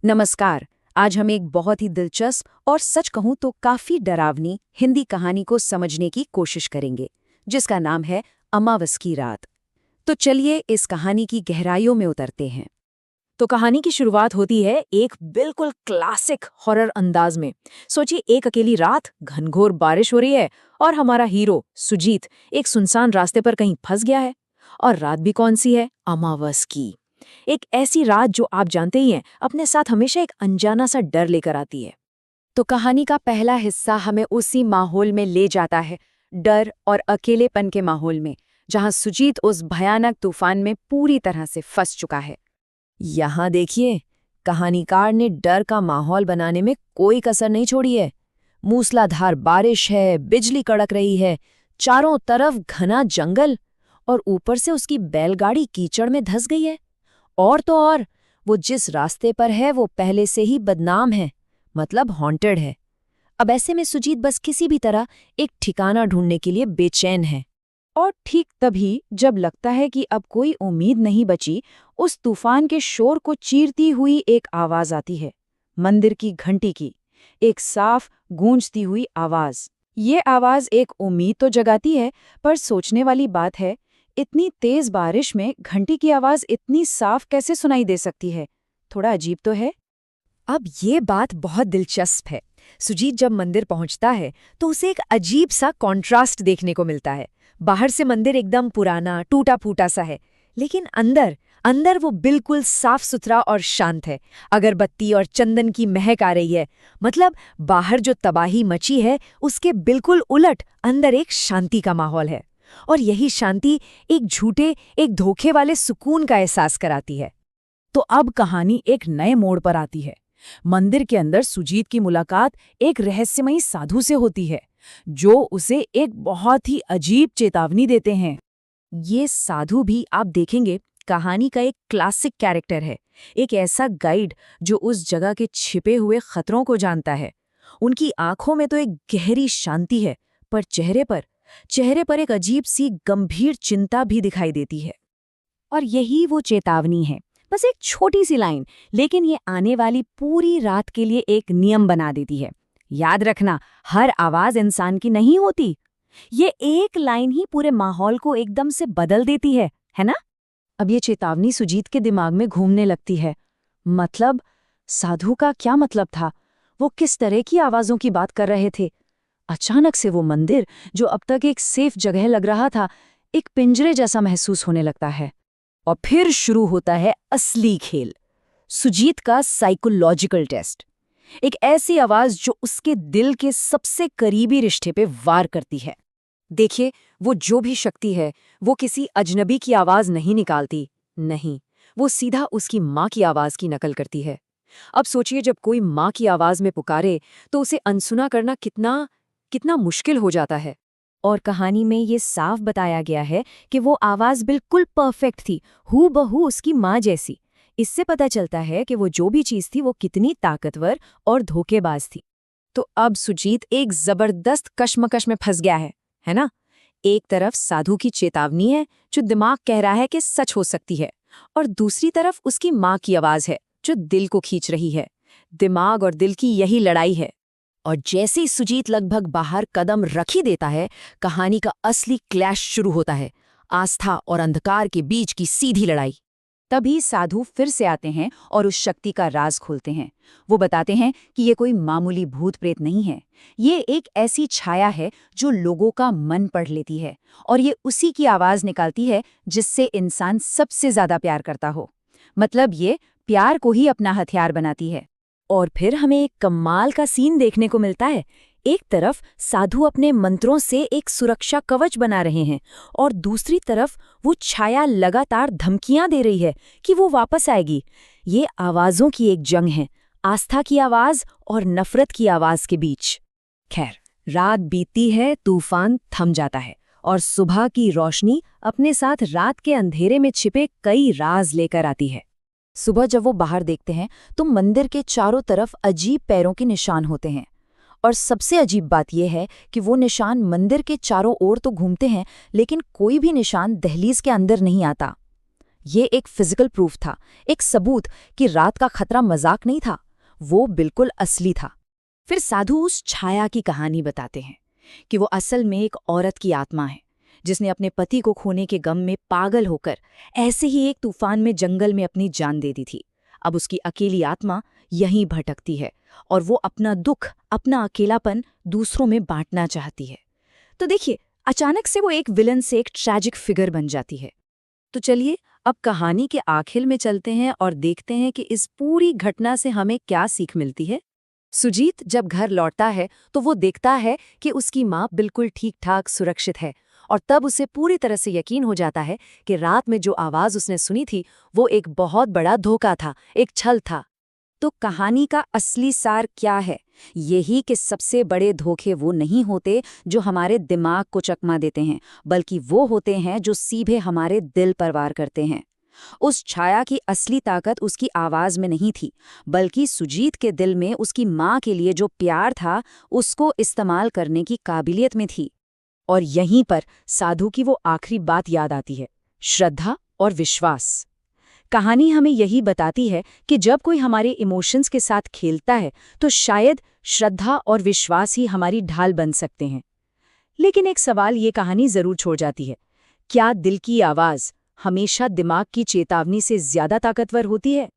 नमस्कार। आज हम एक बहुत ही दिलचस्प और सच कहूं तो काफी डरावनी हिंदी कहानी को समझने की कोशिश करेंगे, जिसका नाम है अमावस की रात। तो चलिए इस कहानी की गहराइयों में उतरते हैं। तो कहानी की शुरुआत होती है एक बिल्कुल क्लासिक हॉरर अंदाज में। सोचिए, एक अकेली रात, घनघोर बारिश हो रही है और हमारा हीरो सुजीत एक सुनसान रास्ते पर कहीं फंस गया है। और रात भी कौन सी है? अमावस की। एक ऐसी रात जो आप जानते ही हैं, अपने साथ हमेशा एक अनजाना सा डर लेकर आती है। तो कहानी का पहला हिस्सा हमें उसी माहौल में ले जाता है, डर और अकेलेपन के माहौल में, जहां सुजीत उस भयानक तूफान में पूरी तरह से फंस चुका है। यहाँ देखिए, कहानीकार ने डर का माहौल बनाने में कोई कसर नहीं छोड़ी है। मूसलाधार बारिश है, बिजली कड़क रही है, चारों तरफ घना जंगल, और ऊपर से उसकी बैलगाड़ी कीचड़ में धंस गई है। और तो और, वो जिस रास्ते पर है वो पहले से ही बदनाम है, मतलब हॉन्टेड है। अब ऐसे में सुजीत बस किसी भी तरह एक ठिकाना ढूंढने के लिए बेचैन है। और ठीक तभी जब लगता है कि अब कोई उम्मीद नहीं बची, उस तूफान के शोर को चीरती हुई एक आवाज आती है, मंदिर की घंटी की। एक साफ गूंजती हुई आवाज। ये आवाज एक उम्मीद तो जगाती है, पर सोचने वाली बात है, इतनी तेज बारिश में घंटी की आवाज इतनी साफ कैसे सुनाई दे सकती है? थोड़ा अजीब तो है। अब ये बात बहुत दिलचस्प है। सुजीत जब मंदिर पहुंचता है तो उसे एक अजीब सा कॉन्ट्रास्ट देखने को मिलता है। बाहर से मंदिर एकदम पुराना टूटा फूटा सा है, लेकिन अंदर अंदर वो बिल्कुल साफ सुथरा और शांत है। अगरबत्ती और चंदन की महक आ रही है। मतलब बाहर जो तबाही मची है उसके बिल्कुल उलट अंदर एक शांति का माहौल है। और यही शांति एक धोखे वाले सुकून का एहसास कराती है। तो अब कहानी एक नए मोड़ पर आती है। मंदिर के अंदर सुजीत की मुलाकात एक रहस्यमयी साधु से होती है, जो उसे एक बहुत ही अजीब चेतावनी देते हैं। ये साधु भी, आप देखेंगे, कहानी का एक क्लासिक कैरेक्टर है। एक ऐसा गाइड जो उस जगह के छिपे हुए खतरों को जानता है। उनकी आंखों में तो एक गहरी शांति है, पर चेहरे पर एक अजीब सी गंभीर चिंता भी दिखाई देती है। और यही वो चेतावनी है। बस एक छोटी सी लाइन, लेकिन ये आने वाली पूरी रात के लिए एक नियम बना देती है। याद रखना, हर आवाज इंसान की नहीं होती। ये एक लाइन ही पूरे माहौल को एकदम से बदल देती है ना? अब ये चेतावनी सुजीत के दिमाग में घूमने लगती है। मतलब, साधु का क्या मतलब था? वो किस तरह की आवाजों की बात कर रहे थे? अचानक से वो मंदिर, जो अब तक एक सेफ जगह लग रहा था, एक पिंजरे जैसा महसूस होने लगता है। और फिर शुरू होता है असली खेल, सुजीत का साइकोलॉजिकल टेस्ट। एक ऐसी आवाज जो उसके दिल के सबसे करीबी रिश्ते पे वार करती है। देखिए, वो जो भी शक्ति है, वो किसी अजनबी की आवाज नहीं निकालती। नहीं, वो सीधा उसकी माँ की आवाज की नकल करती है। अब सोचिए, जब कोई माँ की आवाज में पुकारे तो उसे अनसुना करना कितना कितना मुश्किल हो जाता है। और कहानी में ये साफ बताया गया है कि वो आवाज बिल्कुल परफेक्ट थी, हूबहू उसकी माँ जैसी। इससे पता चलता है कि वो जो भी चीज थी वो कितनी ताकतवर और धोखेबाज थी। तो अब सुजीत एक जबरदस्त कश्मकश में फंस गया है ना? एक तरफ साधु की चेतावनी है जो दिमाग कह रहा है कि सच हो सकती है, और दूसरी तरफ उसकी माँ की आवाज है जो दिल को खींच रही है। दिमाग और दिल की यही लड़ाई है। और जैसे ही सुजीत लगभग बाहर कदम रख ही देता है, कहानी का असली क्लैश शुरू होता है। आस्था और अंधकार के बीच की सीधी लड़ाई। तभी साधु फिर से आते हैं और उस शक्ति का राज खोलते हैं। वो बताते हैं कि ये कोई मामूली भूत प्रेत नहीं है। ये एक ऐसी छाया है जो लोगों का मन पढ़ लेती है, और ये उसी की आवाज निकालती है जिससे इंसान सबसे ज्यादा प्यार करता हो। मतलब ये प्यार को ही अपना हथियार बनाती है। और फिर हमें एक कमाल का सीन देखने को मिलता है। एक तरफ साधु अपने मंत्रों से एक सुरक्षा कवच बना रहे हैं, और दूसरी तरफ वो छाया लगातार धमकियां दे रही है कि वो वापस आएगी। ये आवाजों की एक जंग है, आस्था की आवाज और नफरत की आवाज के बीच। खैर, रात बीतती है, तूफान थम जाता है, और सुबह की रोशनी अपने साथ रात के अंधेरे में छिपे कई राज लेकर आती है। सुबह जब वो बाहर देखते हैं तो मंदिर के चारों तरफ अजीब पैरों के निशान होते हैं। और सबसे अजीब बात यह है कि वो निशान मंदिर के चारों ओर तो घूमते हैं, लेकिन कोई भी निशान दहलीज के अंदर नहीं आता। ये एक फिजिकल प्रूफ था, एक सबूत कि रात का खतरा मजाक नहीं था, वो बिल्कुल असली था। फिर साधु उस छाया की कहानी बताते हैं कि वो असल में एक औरत की आत्मा है जिसने अपने पति को खोने के गम में पागल होकर ऐसे ही एक तूफान में जंगल में अपनी जान दे दी थी। अब उसकी अकेली आत्मा यहीं भटकती है और वो अपना दुख, अपना अकेलापन दूसरों में बांटना चाहती है। तो देखिए, अचानक से वो एक विलन से एक ट्रैजिक फिगर बन जाती है। तो चलिए अब कहानी के आखिर में चलते हैं और देखते हैं कि इस पूरी घटना से हमें क्या सीख मिलती है। सुजीत जब घर लौटता है तो वो देखता है कि उसकी माँ बिल्कुल ठीक-ठाक सुरक्षित है, और तब उसे पूरी तरह से यकीन हो जाता है कि रात में जो आवाज़ उसने सुनी थी वो एक बहुत बड़ा धोखा था, एक छल था। तो कहानी का असली सार क्या है? यही कि सबसे बड़े धोखे वो नहीं होते जो हमारे दिमाग को चकमा देते हैं, बल्कि वो होते हैं जो सीधे हमारे दिल पर वार करते हैं। उस छाया की असली ताकत उसकी आवाज में नहीं थी, बल्कि सुजीत के दिल में उसकी माँ के लिए जो प्यार था उसको इस्तेमाल करने की काबिलियत में थी। और यहीं पर साधु की वो आखिरी बात याद आती है, श्रद्धा और विश्वास। कहानी हमें यही बताती है कि जब कोई हमारे इमोशंस के साथ खेलता है तो शायद श्रद्धा और विश्वास ही हमारी ढाल बन सकते हैं। लेकिन एक सवाल ये कहानी जरूर छोड़ जाती है, क्या दिल की आवाज हमेशा दिमाग की चेतावनी से ज्यादा ताकतवर होती है?